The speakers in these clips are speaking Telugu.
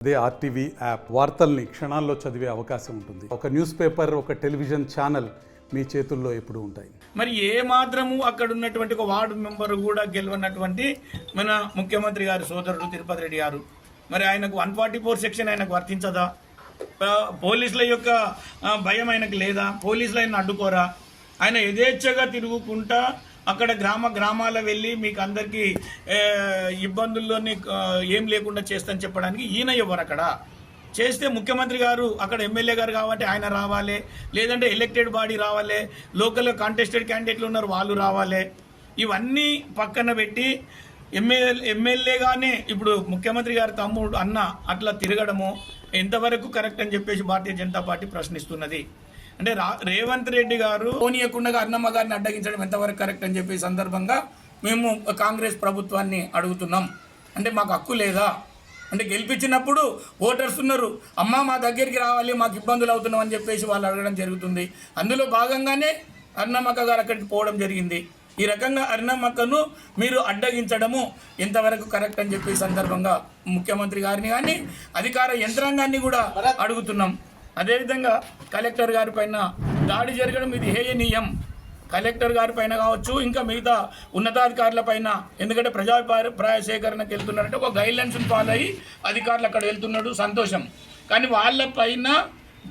అదే ఆర్టీవీ యాప్ వార్తల్ని క్షణాల్లో చదివే అవకాశం ఉంటుంది. ఒక న్యూస్ పేపర్, ఒక టెలివిజన్ ఛానల్ మీ చేతుల్లో ఎప్పుడు ఉంటాయి. మరి ఏ మాత్రము అక్కడ ఉన్నటువంటి ఒక వార్డు మెంబర్ కూడా గెలవనటువంటి మన ముఖ్యమంత్రి గారి సోదరుడు తిరుపతి రెడ్డి గారు, మరి ఆయనకు 144 సెక్షన్ ఆయనకు వర్తించదా? పోలీసుల యొక్క భయం ఆయనకు లేదా? పోలీసులు ఆయన అడ్డుకోరా? ఆయన యథేచ్ఛగా తిరుగుకుంటా అక్కడ గ్రామాల వెళ్ళి మీకు అందరికీ ఇబ్బందుల్లోని ఏం లేకుండా చేస్తని చెప్పడానికి ఈయన ఎవరు? అక్కడ చేస్తే ముఖ్యమంత్రి గారు అక్కడ ఎమ్మెల్యే గారు కాబట్టి ఆయన రావాలి, లేదంటే ఎలక్టెడ్ బాడీ రావాలి, లోకల్ కాంటెస్టెడ్ క్యాండిడేట్లు ఉన్నారు వాళ్ళు రావాలి. ఇవన్నీ పక్కన పెట్టి ఎమ్మెల్యేగానే ఇప్పుడు ముఖ్యమంత్రి గారి తమ్ముడు అన్న అట్లా తిరగడము ఎంతవరకు కరెక్ట్ అని చెప్పేసి భారతీయ జనతా పార్టీ ప్రశ్నిస్తున్నది. అంటే రేవంత్ రెడ్డి గారు పోనీయకుండా అన్నమ్మ గారిని అడ్డగించడం ఎంతవరకు కరెక్ట్ అని చెప్పే సందర్భంగా మేము కాంగ్రెస్ ప్రభుత్వాన్ని అడుగుతున్నాం. అంటే మాకు హక్కు లేదా? అంటే గెలిపించినప్పుడు ఓటర్స్ ఉన్నారు, అమ్మ మా దగ్గరికి రావాలి, మాకు ఇబ్బందులు అవుతున్నాం అని చెప్పేసి వాళ్ళు అడగడం జరుగుతుంది. అందులో భాగంగానే అన్నమ్మక్క గారు అక్కడికి పోవడం జరిగింది. ఈ రకంగా అరుణమ్మక్కను మీరు అడ్డగించడము ఎంతవరకు కరెక్ట్ అని చెప్పే సందర్భంగా ముఖ్యమంత్రి గారిని కానీ అధికార యంత్రాంగాన్ని కూడా అడుగుతున్నాం. అదేవిధంగా కలెక్టర్ గారి పైన దాడి జరగడం ఇది హేయనీయం. కలెక్టర్ గారి పైన కావచ్చు, ఇంకా మిగతా ఉన్నతాధికారుల పైన, ఎందుకంటే ప్రజాభిప్రాయ సేకరణకు వెళ్తున్నారంటే ఒక గైడ్లైన్స్ని ఫాలో అయ్యి అధికారులు అక్కడ వెళ్తున్నాడు, సంతోషం. కానీ వాళ్ళ పైన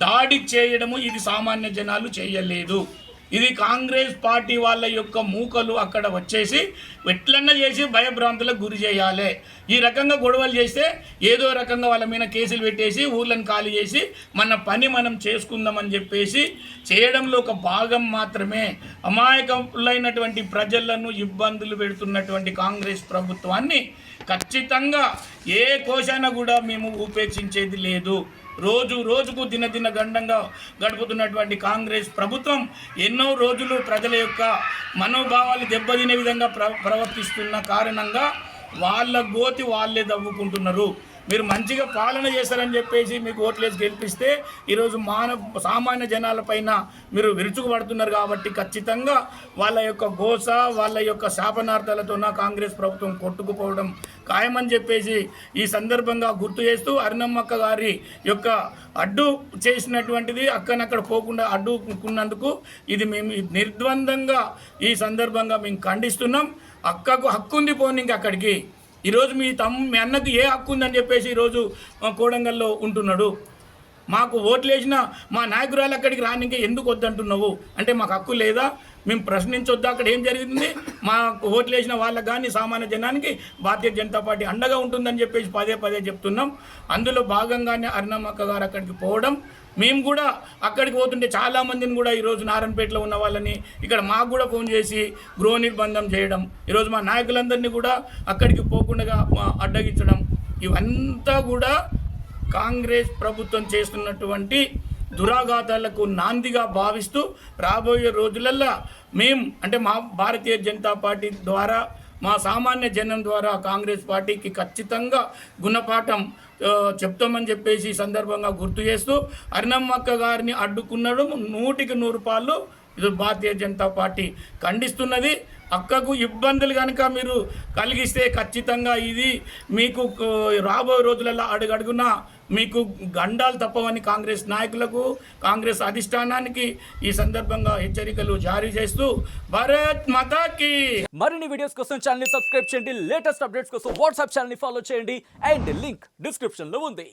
దాడి చేయడము ఇది సామాన్య జనాలు చేయలేదు. ఇది కాంగ్రెస్ పార్టీ వాళ్ళ యొక్క మూకలు అక్కడ వచ్చేసి ఎట్లన్నా చేసి భయభ్రాంతులకు గురి చేయాలి. ఈ రకంగా గొడవలు చేస్తే ఏదో రకంగా వాళ్ళ మీద కేసులు పెట్టేసి ఊర్లను ఖాళీ చేసి మన పని మనం చేసుకుందామని చెప్పేసి చేయడంలో ఒక భాగం మాత్రమే. అమాయకులైనటువంటి ప్రజలను ఇబ్బందులు పెడుతున్నటువంటి కాంగ్రెస్ ప్రభుత్వాన్ని ఖచ్చితంగా ఏ కోశాన కూడా మేము ఉపేక్షించేది లేదు. రోజుకు దినదిన గండంగా గడుపుతున్నటువంటి కాంగ్రెస్ ప్రభుత్వం ఎన్నో రోజులు ప్రజల యొక్క మనోభావాలు దెబ్బతినే విధంగా ప్రవర్తిస్తున్న కారణంగా వాళ్ళ గోతి వాళ్ళే దవ్వుకుంటున్నారు. మీరు మంచిగా పాలన చేస్తారని చెప్పేసి మీకు ఓట్లేసి గెలిపిస్తే ఈరోజు సామాన్య జనాల పైన మీరు విరుచుకుపడుతున్నారు. కాబట్టి ఖచ్చితంగా వాళ్ళ యొక్క గోస, వాళ్ళ యొక్క శాపనార్థాలతోన కాంగ్రెస్ ప్రభుత్వం కొట్టుకుపోవడం ఖాయమని చెప్పేసి ఈ సందర్భంగా గుర్తు చేస్తూ అరుణమ్మక్క గారి యొక్క అడ్డు చేసినటువంటిది అక్కడక్కడ పోకుండా అడ్డుకున్నందుకు ఇది మేము నిర్ద్వందంగా ఈ సందర్భంగా మేము ఖండిస్తున్నాం. అక్కకు హక్కుంది పోనీ ఇంక అక్కడికి. ఈరోజు మీ అన్నకు ఏ హక్కు ఉందని చెప్పేసి ఈరోజు కోడంగల్లో ఉంటున్నాడు. మాకు ఓట్లేసిన మా నాయకురాలు అక్కడికి రానికే ఎందుకు వద్దంటున్నావు అంటే మాకు హక్కు లేదా? మేము ప్రశ్నించొద్దా? అక్కడ ఏం జరిగింది? మాకు ఓట్లేసిన వాళ్ళకి కానీ సామాన్య జనానికి భారతీయ జనతా పార్టీ అండగా ఉంటుందని చెప్పేసి పదే చెప్తున్నాం. అందులో భాగంగానే అరుణమ్మక్క గారు అక్కడికి పోవడం, మేము కూడా అక్కడికి పోతుంటే చాలామందిని కూడా ఈరోజు నారాయణపేటలో ఉన్న వాళ్ళని ఇక్కడ మాకు కూడా ఫోన్ చేసి గృహ నిర్బంధం చేయడం, ఈరోజు మా నాయకులందరినీ కూడా అక్కడికి పోకుండా అడ్డగించడం, ఇవంతా కూడా కాంగ్రెస్ ప్రభుత్వం చేస్తున్నటువంటి దురాఘాతాలకు నాందిగా భావిస్తూ రాబోయే రోజులల్లో మేము అంటే మా భారతీయ జనతా పార్టీ ద్వారా, మా సామాన్య జనం ద్వారా కాంగ్రెస్ పార్టీకి ఖచ్చితంగా గుణపాఠం చెప్తామని చెప్పేసి ఈ సందర్భంగా గుర్తు చేస్తూ అరుణమ్మక్క గారిని అడ్డుకున్నడం 100% ఇది భారతీయ జనతా పార్టీ ఖండిస్తున్నది. అక్కకు ఇబ్బందులు కనుక మీరు కలిగిస్తే ఖచ్చితంగా ఇది మీకు రాబోయే రోజులలో అడుగడుగున మీకు గండాలు తప్పవని కాంగ్రెస్ నాయకులకు, కాంగ్రెస్ అధిష్టానానికి ఈ సందర్భంగా హెచ్చరికలు జారీ చేస్తూ భారత్ మాతాకి. మరిన్ని వీడియోస్ కోసం ఛానల్ ని సబ్స్క్రైబ్ చేయండి. లేటెస్ట్ అప్డేట్స్ కోసం వాట్సాప్ ఛానల్ ని ఫాలో చేయండి. అండ్ లింక్ డిస్క్రిప్షన్ లో ఉంది.